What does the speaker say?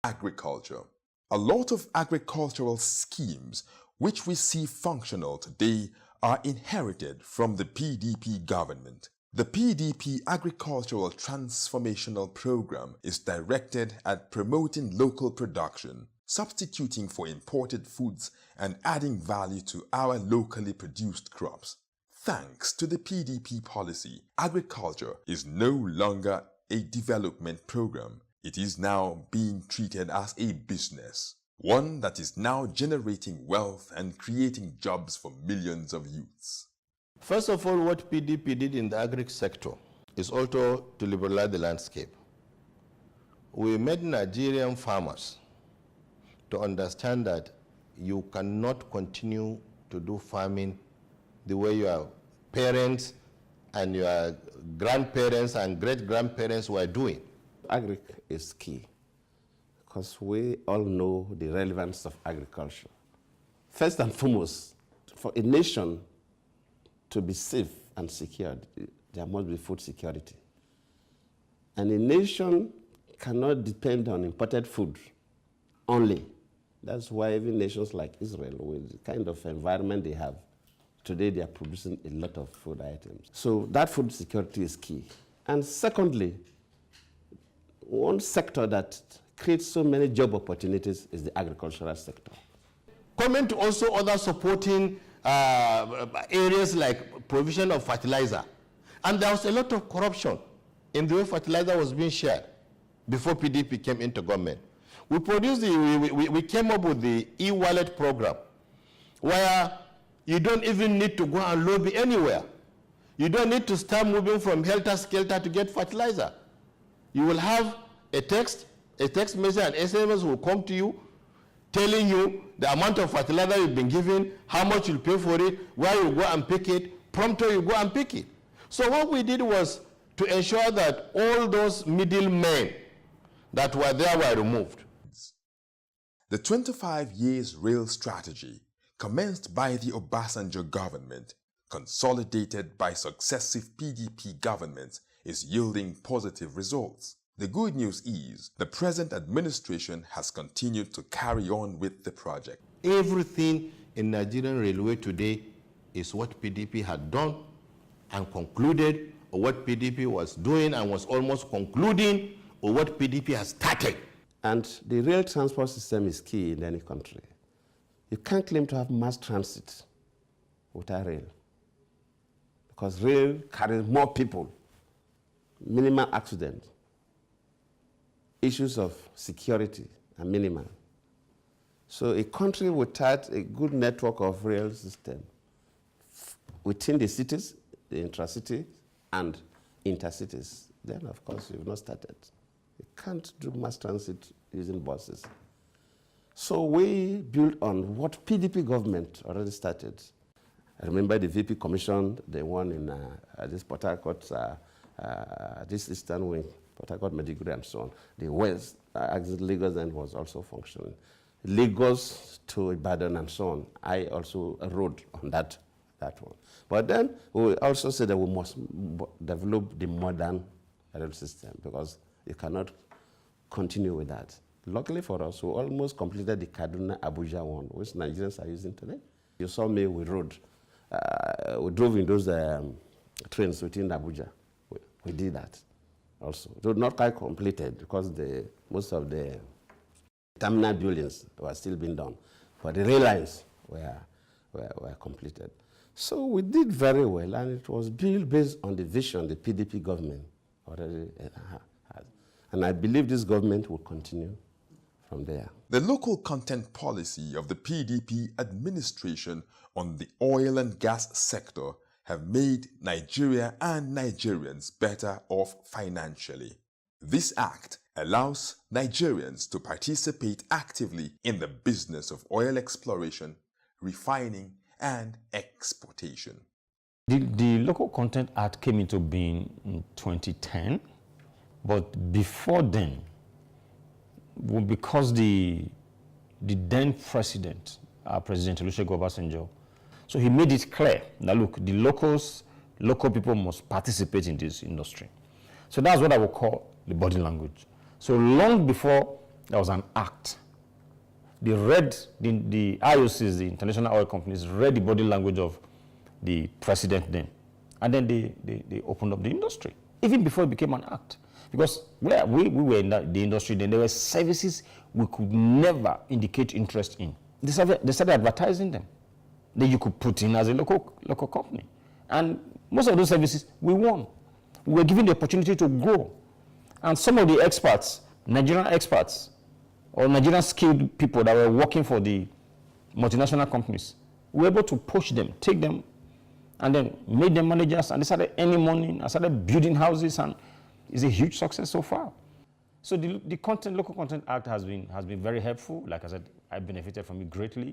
Agriculture. A lot of agricultural schemes which we see functional today are inherited from the PDP government. The PDP Agricultural Transformational Program is directed at promoting local production, substituting for imported foods and adding value to our locally produced crops. Thanks to the PDP policy, agriculture is no longer a development program. It is now being treated as a business, one that is now generating wealth and creating jobs for millions of youths. First of all, what PDP did in the agri sector is also to liberalize the landscape. We made Nigerian farmers to understand that you cannot continue to do farming the way your parents and your grandparents and great-grandparents were doing. Agri is key because we all know the relevance of agriculture. First and foremost, for a nation to be safe and secured, there must be food security. And a nation cannot depend on imported food only. That's why even nations like Israel, with the kind of environment they have, today they are producing a lot of food items. So that food security is key. And secondly, one sector that creates so many job opportunities is the agricultural sector. Coming to also other supporting areas like provision of fertilizer. And there was a lot of corruption in the way fertilizer was being shared before PDP came into government. We produced we came up with the e-wallet program where you don't even need to go and lobby anywhere. You don't need to start moving from helter-skelter to get fertilizer. You will have a text message, and SMS will come to you telling you the amount of fertilizer you've been given, how much you'll pay for it, where you go and pick it, promptly you go and pick it. So what we did was to ensure that all those middlemen that were there were removed. The 25 years rail strategy, commenced by the Obasanjo government, consolidated by successive PDP governments, is yielding positive results. The good news is the present administration has continued to carry on with the project. Everything in Nigerian railway today is what PDP had done and concluded, or what PDP was doing and was almost concluding, or what PDP has started. And the rail transport system is key in any country. You can't claim to have mass transit without rail, because rail carries more people, minimal accidents, issues of security are minimal. So a country without a good network of rail system within the cities, the intracity and intercities, then of course you've not started. You can't do mass transit using buses. So we built on what PDP government already started. I remember the VP Commission, the one in this Port Harcourt, this Eastern Wing, Port Harcourt, Maiduguri, and so on. The West, Lagos then was also functioning. Lagos to Ibadan and so on. I also rode on that one. But then we also said that we must develop the modern rail system because you cannot continue with that. Luckily for us, we almost completed the Kaduna-Abuja one, which Nigerians are using today. You saw me, we drove in those trains within Abuja. We did that also. It was not quite completed because most of the terminal buildings were still being done, but the rail lines were completed. So we did very well, and it was built based on the vision the PDP government already had. And I believe this government will continue from there. The local content policy of the PDP administration on the oil and gas sector have made Nigeria and Nigerians better off financially. This act allows Nigerians to participate actively in the business of oil exploration, refining, and exportation. The Local Content Act came into being in 2010, but before then, because the then president, President Olusegun Obasanjo, so he made it clear that look, the local people must participate in this industry. So that's what I would call the body language. So long before there was an act. They read, the IOCs, the international oil companies, read the body language of the president then. And then they opened up the industry, even before it became an act. Because where we were in the industry then, there were services we could never indicate interest in. They started advertising them that you could put in as a local company. And most of those services, we won. We were given the opportunity to grow. And some of the experts, Nigerian experts, or Nigerian skilled people that were working for the multinational companies, we were able to push them, take them, and then made them managers, and they started earning money, and started building houses, and it's a huge success so far. So the Local Content Act has been very helpful. Like I said, I benefited from it greatly.